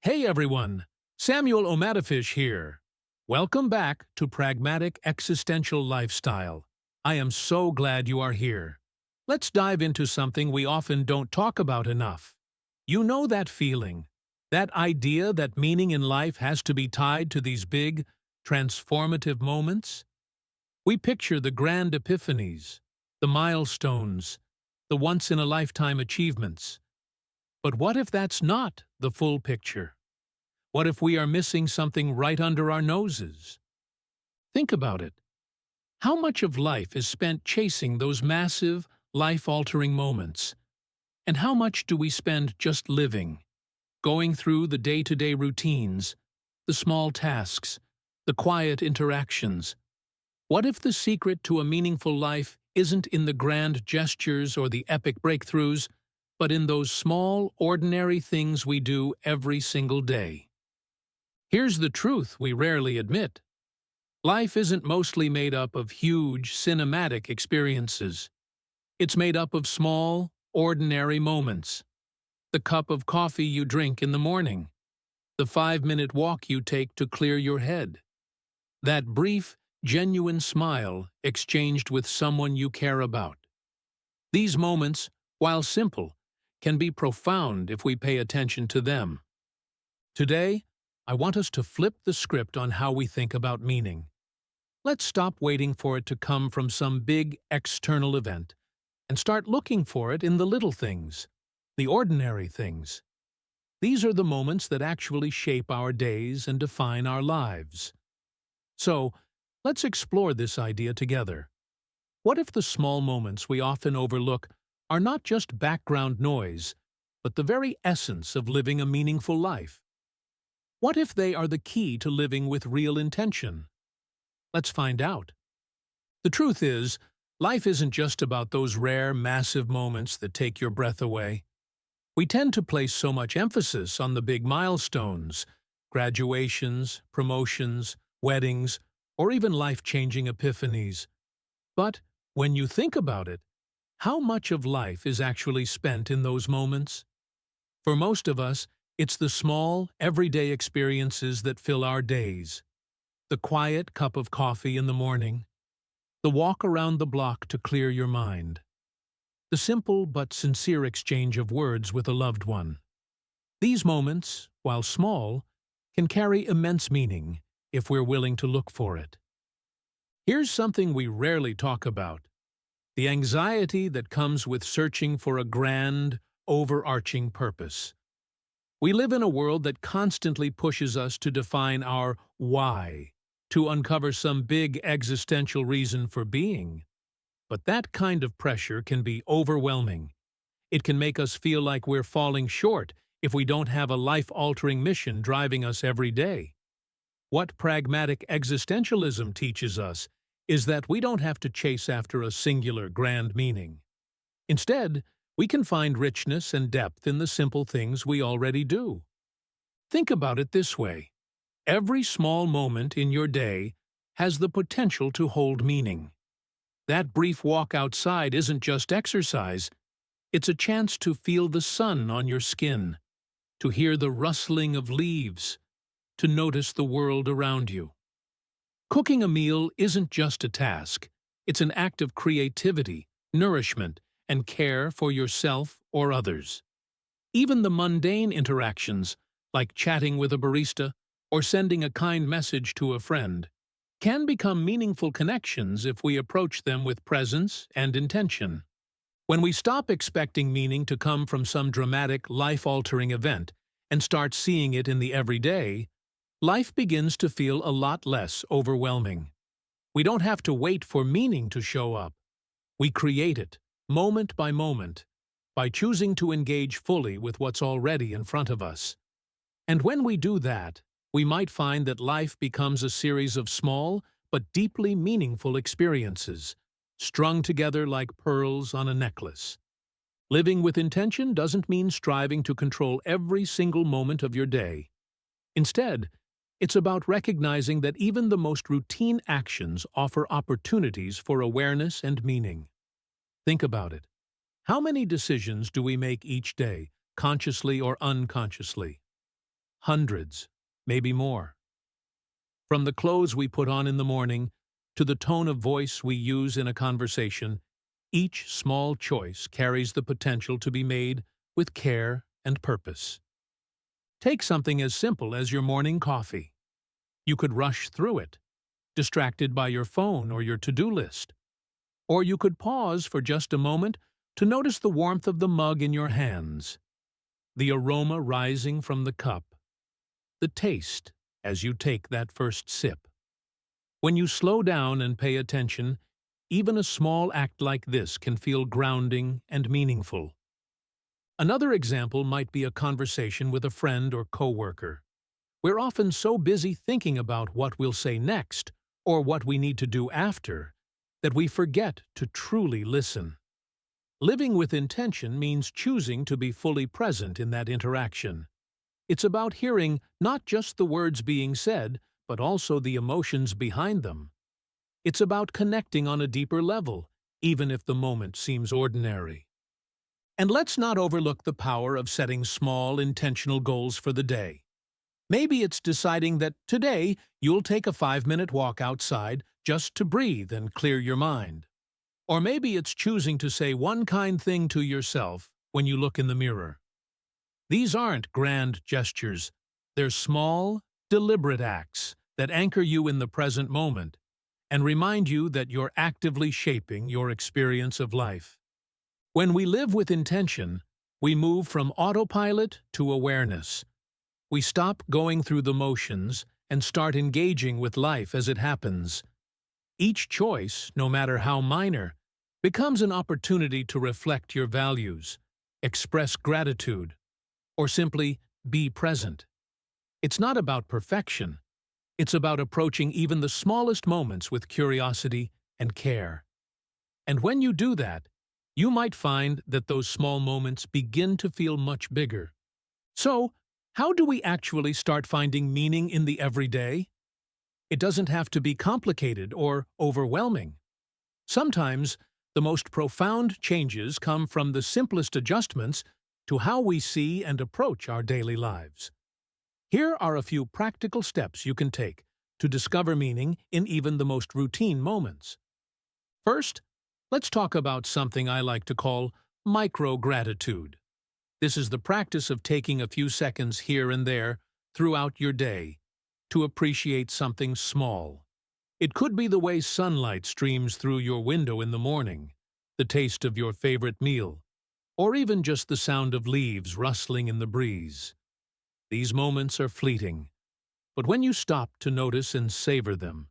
Hey everyone, Samuel Omatafish here. Welcome back to Pragmatic Existential Lifestyle. I am so glad you are here. Let's dive into something we often don't talk about enough. You know that feeling, that idea that meaning in life has to be tied to these big, transformative moments? We picture the grand epiphanies, the milestones, the once-in-a-lifetime achievements. But what if that's not the full picture? What if we are missing something right under our noses? Think about it. How much of life is spent chasing those massive, life-altering moments? And how much do we spend just living, going through the day-to-day routines, the small tasks, the quiet interactions? What if the secret to a meaningful life isn't in the grand gestures or the epic breakthroughs, but in those small, ordinary things we do every single day? Here's the truth we rarely admit. Life isn't mostly made up of huge, cinematic experiences. It's made up of small, ordinary moments. The cup of coffee you drink in the morning. The 5-minute walk you take to clear your head. That brief, genuine smile exchanged with someone you care about. These moments, while simple, can be profound if we pay attention to them. Today, I want us to flip the script on how we think about meaning. Let's stop waiting for it to come from some big external event and start looking for it in the little things, the ordinary things. These are the moments that actually shape our days and define our lives. So, let's explore this idea together. What if the small moments we often overlook are not just background noise, but the very essence of living a meaningful life? What if they are the key to living with real intention? Let's find out. The truth is, life isn't just about those rare, massive moments that take your breath away. We tend to place so much emphasis on the big milestones, graduations, promotions, weddings, or even life-changing epiphanies. But when you think about it, how much of life is actually spent in those moments? For most of us, it's the small, everyday experiences that fill our days. The quiet cup of coffee in the morning. The walk around the block to clear your mind. The simple but sincere exchange of words with a loved one. These moments, while small, can carry immense meaning if we're willing to look for it. Here's something we rarely talk about: the anxiety that comes with searching for a grand, overarching purpose. We live in a world that constantly pushes us to define our why, to uncover some big existential reason for being. But that kind of pressure can be overwhelming. It can make us feel like we're falling short if we don't have a life-altering mission driving us every day. What pragmatic existentialism teaches us is that we don't have to chase after a singular grand meaning. Instead, we can find richness and depth in the simple things we already do. Think about it this way. Every small moment in your day has the potential to hold meaning. That brief walk outside isn't just exercise, it's a chance to feel the sun on your skin, to hear the rustling of leaves, to notice the world around you. Cooking a meal isn't just a task, it's an act of creativity, nourishment, and care for yourself or others. Even the mundane interactions, like chatting with a barista or sending a kind message to a friend, can become meaningful connections if we approach them with presence and intention. When we stop expecting meaning to come from some dramatic, life-altering event and start seeing it in the everyday, life begins to feel a lot less overwhelming. We don't have to wait for meaning to show up. We create it, moment by moment, by choosing to engage fully with what's already in front of us. And when we do that, we might find that life becomes a series of small but deeply meaningful experiences, strung together like pearls on a necklace. Living with intention doesn't mean striving to control every single moment of your day. Instead, it's about recognizing that even the most routine actions offer opportunities for awareness and meaning. Think about it. How many decisions do we make each day, consciously or unconsciously? hundreds, maybe more. From the clothes we put on in the morning to the tone of voice we use in a conversation, each small choice carries the potential to be made with care and purpose. Take something as simple as your morning coffee. You could rush through it, distracted by your phone or your to-do list. Or you could pause for just a moment to notice the warmth of the mug in your hands, the aroma rising from the cup, the taste as you take that first sip. When you slow down and pay attention, even a small act like this can feel grounding and meaningful. Another example might be a conversation with a friend or coworker. We're often so busy thinking about what we'll say next or what we need to do after that we forget to truly listen. Living with intention means choosing to be fully present in that interaction. It's about hearing not just the words being said, but also the emotions behind them. It's about connecting on a deeper level, even if the moment seems ordinary. And let's not overlook the power of setting small, intentional goals for the day. Maybe it's deciding that today you'll take a 5-minute walk outside just to breathe and clear your mind. Or maybe it's choosing to say one kind thing to yourself when you look in the mirror. These aren't grand gestures. They're small, deliberate acts that anchor you in the present moment and remind you that you're actively shaping your experience of life. When we live with intention, we move from autopilot to awareness. We stop going through the motions and start engaging with life as it happens. Each choice, no matter how minor, becomes an opportunity to reflect your values, express gratitude, or simply be present. It's not about perfection. It's about approaching even the smallest moments with curiosity and care. And when you do that, you might find that those small moments begin to feel much bigger. So, how do we actually start finding meaning in the everyday? It doesn't have to be complicated or overwhelming. Sometimes, the most profound changes come from the simplest adjustments to how we see and approach our daily lives. Here are a few practical steps you can take to discover meaning in even the most routine moments. First, let's talk about something I like to call micro-gratitude. This is the practice of taking a few seconds here and there throughout your day to appreciate something small. It could be the way sunlight streams through your window in the morning, the taste of your favorite meal, or even just the sound of leaves rustling in the breeze. These moments are fleeting, but when you stop to notice and savor them,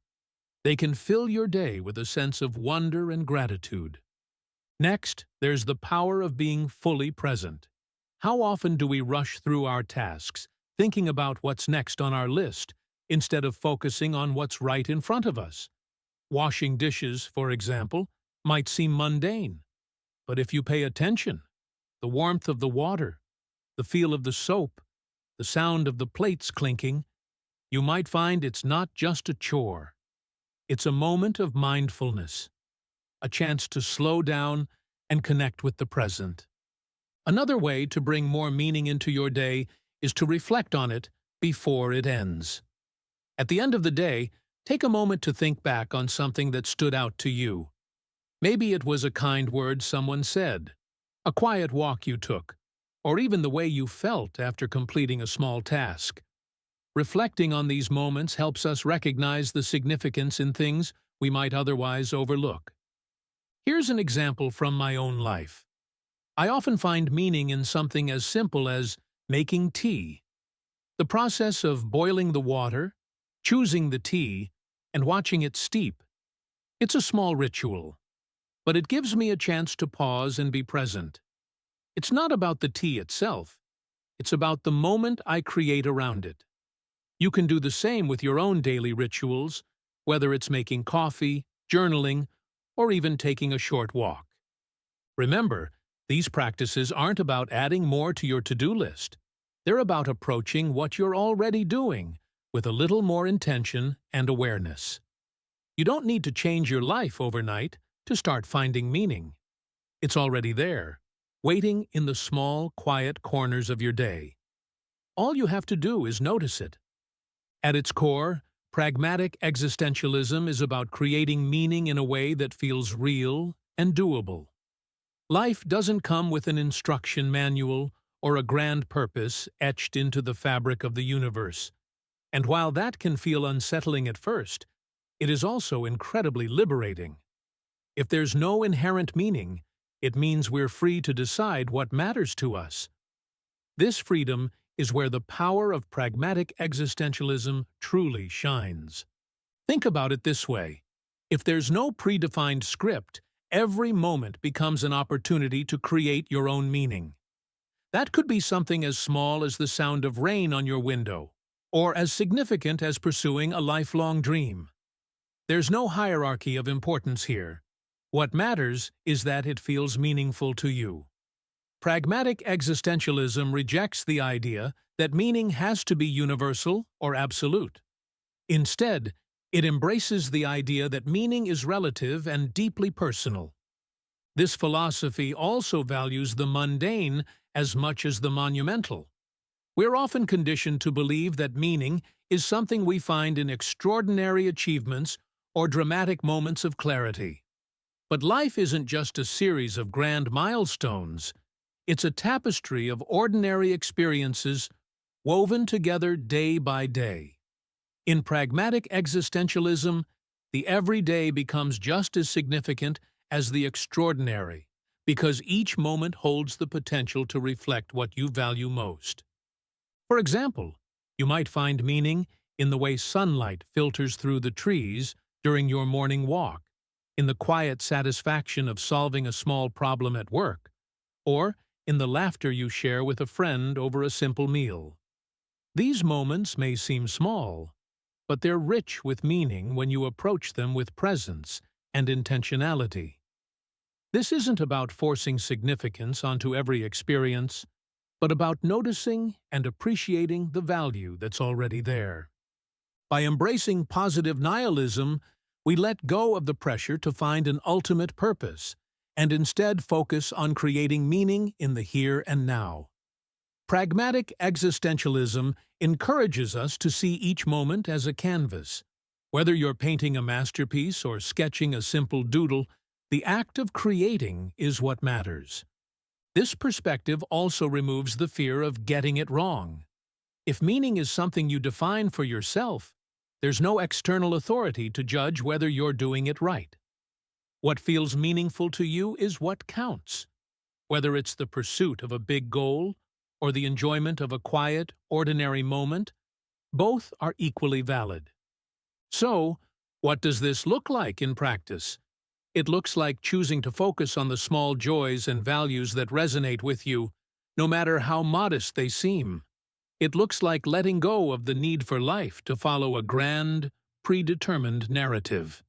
they can fill your day with a sense of wonder and gratitude. Next, there's the power of being fully present. How often do we rush through our tasks, thinking about what's next on our list, instead of focusing on what's right in front of us? Washing dishes, for example, might seem mundane, but if you pay attention, the warmth of the water, the feel of the soap, the sound of the plates clinking, you might find it's not just a chore. It's a moment of mindfulness, a chance to slow down and connect with the present. Another way to bring more meaning into your day is to reflect on it before it ends. At the end of the day, take a moment to think back on something that stood out to you. Maybe it was a kind word someone said, a quiet walk you took, or even the way you felt after completing a small task. Reflecting on these moments helps us recognize the significance in things we might otherwise overlook. Here's an example from my own life. I often find meaning in something as simple as making tea. The process of boiling the water, choosing the tea, and watching it steep. It's a small ritual, but it gives me a chance to pause and be present. It's not about the tea itself. It's about the moment I create around it. You can do the same with your own daily rituals, whether it's making coffee, journaling, or even taking a short walk. Remember, these practices aren't about adding more to your to-do list. They're about approaching what you're already doing with a little more intention and awareness. You don't need to change your life overnight to start finding meaning. It's already there, waiting in the small, quiet corners of your day. All you have to do is notice it. At its core, pragmatic existentialism is about creating meaning in a way that feels real and doable. Life doesn't come with an instruction manual or a grand purpose etched into the fabric of the universe. And while that can feel unsettling at first, it is also incredibly liberating. If there's no inherent meaning, it means we're free to decide what matters to us. This freedom is where the power of pragmatic existentialism truly shines. Think about it this way. If there's no predefined script, every moment becomes an opportunity to create your own meaning. That could be something as small as the sound of rain on your window, or as significant as pursuing a lifelong dream. There's no hierarchy of importance here. What matters is that it feels meaningful to you. Pragmatic existentialism rejects the idea that meaning has to be universal or absolute. Instead, it embraces the idea that meaning is relative and deeply personal. This philosophy also values the mundane as much as the monumental. We're often conditioned to believe that meaning is something we find in extraordinary achievements or dramatic moments of clarity. But life isn't just a series of grand milestones. It's a tapestry of ordinary experiences woven together day by day. In pragmatic existentialism, the everyday becomes just as significant as the extraordinary, because each moment holds the potential to reflect what you value most. For example, you might find meaning in the way sunlight filters through the trees during your morning walk, in the quiet satisfaction of solving a small problem at work, or in the laughter you share with a friend over a simple meal. These moments may seem small, but they're rich with meaning when you approach them with presence and intentionality. This isn't about forcing significance onto every experience, but about noticing and appreciating the value that's already there. By embracing positive nihilism, we let go of the pressure to find an ultimate purpose, and instead focus on creating meaning in the here and now. Pragmatic existentialism encourages us to see each moment as a canvas. Whether you're painting a masterpiece or sketching a simple doodle, the act of creating is what matters. This perspective also removes the fear of getting it wrong. If meaning is something you define for yourself, there's no external authority to judge whether you're doing it right. What feels meaningful to you is what counts. Whether it's the pursuit of a big goal or the enjoyment of a quiet, ordinary moment, both are equally valid. So, what does this look like in practice? It looks like choosing to focus on the small joys and values that resonate with you, no matter how modest they seem. It looks like letting go of the need for life to follow a grand, predetermined narrative.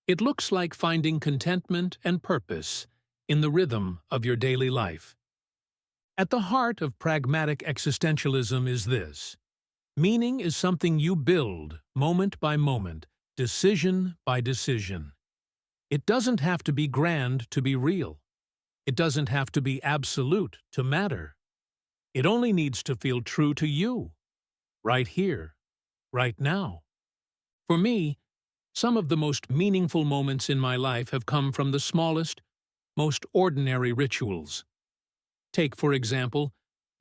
It looks like finding contentment and purpose in the rhythm of your daily life. At the heart of pragmatic existentialism is this: meaning is something you build moment by moment, decision by decision. It doesn't have to be grand to be real. It doesn't have to be absolute to matter. It only needs to feel true to you, right here, right now. For me, some of the most meaningful moments in my life have come from the smallest, most ordinary rituals. Take, for example,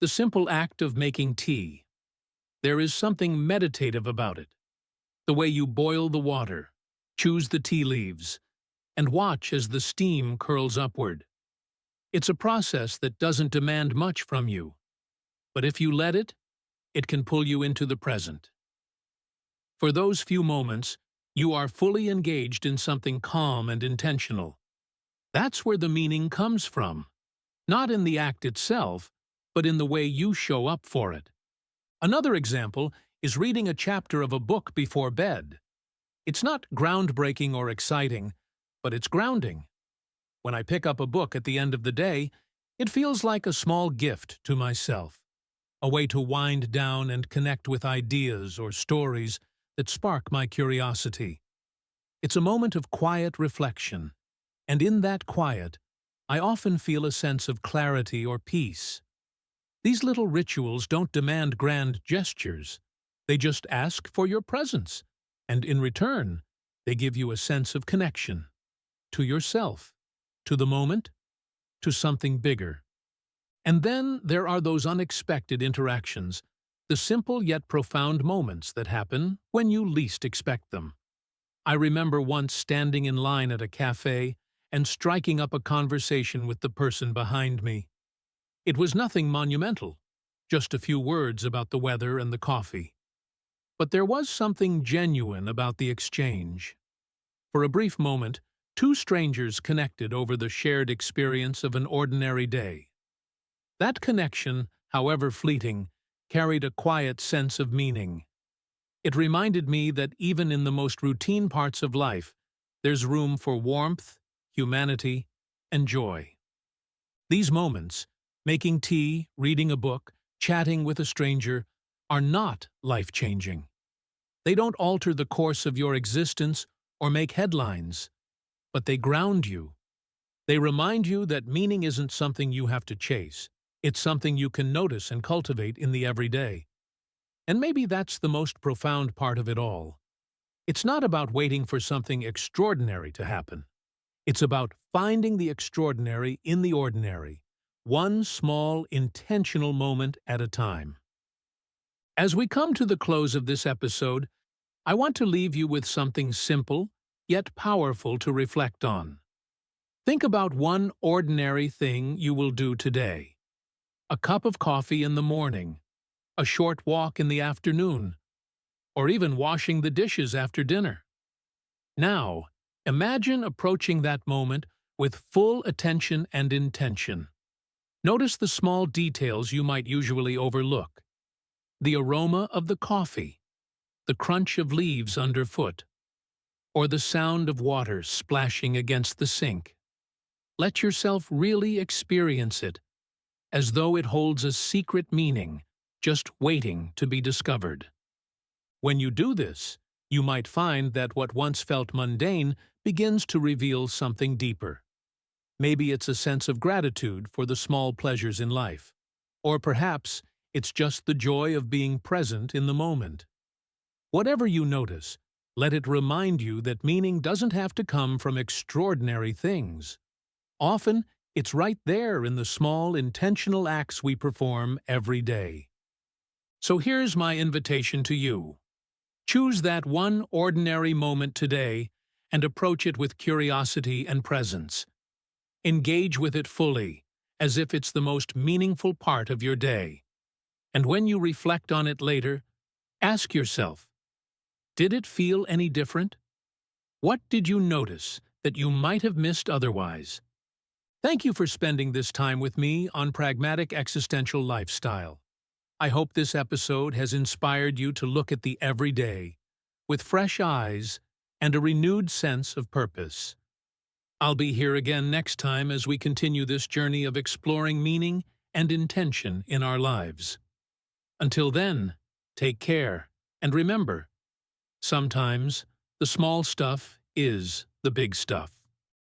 the simple act of making tea. There is something meditative about it. The way you boil the water, choose the tea leaves, and watch as the steam curls upward. It's a process that doesn't demand much from you, but if you let it, it can pull you into the present. For those few moments, you are fully engaged in something calm and intentional. That's where the meaning comes from, not in the act itself, but in the way you show up for it. Another example is reading a chapter of a book before bed. It's not groundbreaking or exciting, but it's grounding. When I pick up a book at the end of the day, it feels like a small gift to myself, a way to wind down and connect with ideas or stories that spark my curiosity. It's a moment of quiet reflection, and in that quiet, I often feel a sense of clarity or peace. These little rituals don't demand grand gestures. They just ask for your presence, and in return, they give you a sense of connection to yourself, to the moment, to something bigger. And then there are those unexpected interactions, the simple yet profound moments that happen when you least expect them. I remember once standing in line at a cafe and striking up a conversation with the person behind me. It was nothing monumental, just a few words about the weather and the coffee. But there was something genuine about the exchange. For a brief moment, two strangers connected over the shared experience of an ordinary day. That connection, however fleeting, carried a quiet sense of meaning. It reminded me that even in the most routine parts of life, there's room for warmth, humanity, and joy. These moments, making tea, reading a book, chatting with a stranger, are not life-changing. They don't alter the course of your existence or make headlines, but they ground you. They remind you that meaning isn't something you have to chase. It's something you can notice and cultivate in the everyday. And maybe that's the most profound part of it all. It's not about waiting for something extraordinary to happen. It's about finding the extraordinary in the ordinary, one small, intentional moment at a time. As we come to the close of this episode, I want to leave you with something simple, yet powerful to reflect on. Think about one ordinary thing you will do today. A cup of coffee in the morning, a short walk in the afternoon, or even washing the dishes after dinner. Now, imagine approaching that moment with full attention and intention. Notice the small details you might usually overlook. The aroma of the coffee, the crunch of leaves underfoot, or the sound of water splashing against the sink. Let yourself really experience it, as though it holds a secret meaning, just waiting to be discovered. When you do this, you might find that what once felt mundane begins to reveal something deeper. Maybe it's a sense of gratitude for the small pleasures in life, or perhaps it's just the joy of being present in the moment. Whatever you notice, let it remind you that meaning doesn't have to come from extraordinary things. Often, it's right there in the small, intentional acts we perform every day. So here's my invitation to you. Choose that one ordinary moment today and approach it with curiosity and presence. Engage with it fully, as if it's the most meaningful part of your day. And when you reflect on it later, ask yourself, did it feel any different? What did you notice that you might have missed otherwise? Thank you for spending this time with me on Pragmatic Existential Lifestyle. I hope this episode has inspired you to look at the everyday with fresh eyes and a renewed sense of purpose. I'll be here again next time as we continue this journey of exploring meaning and intention in our lives. Until then, take care, and remember, sometimes the small stuff is the big stuff.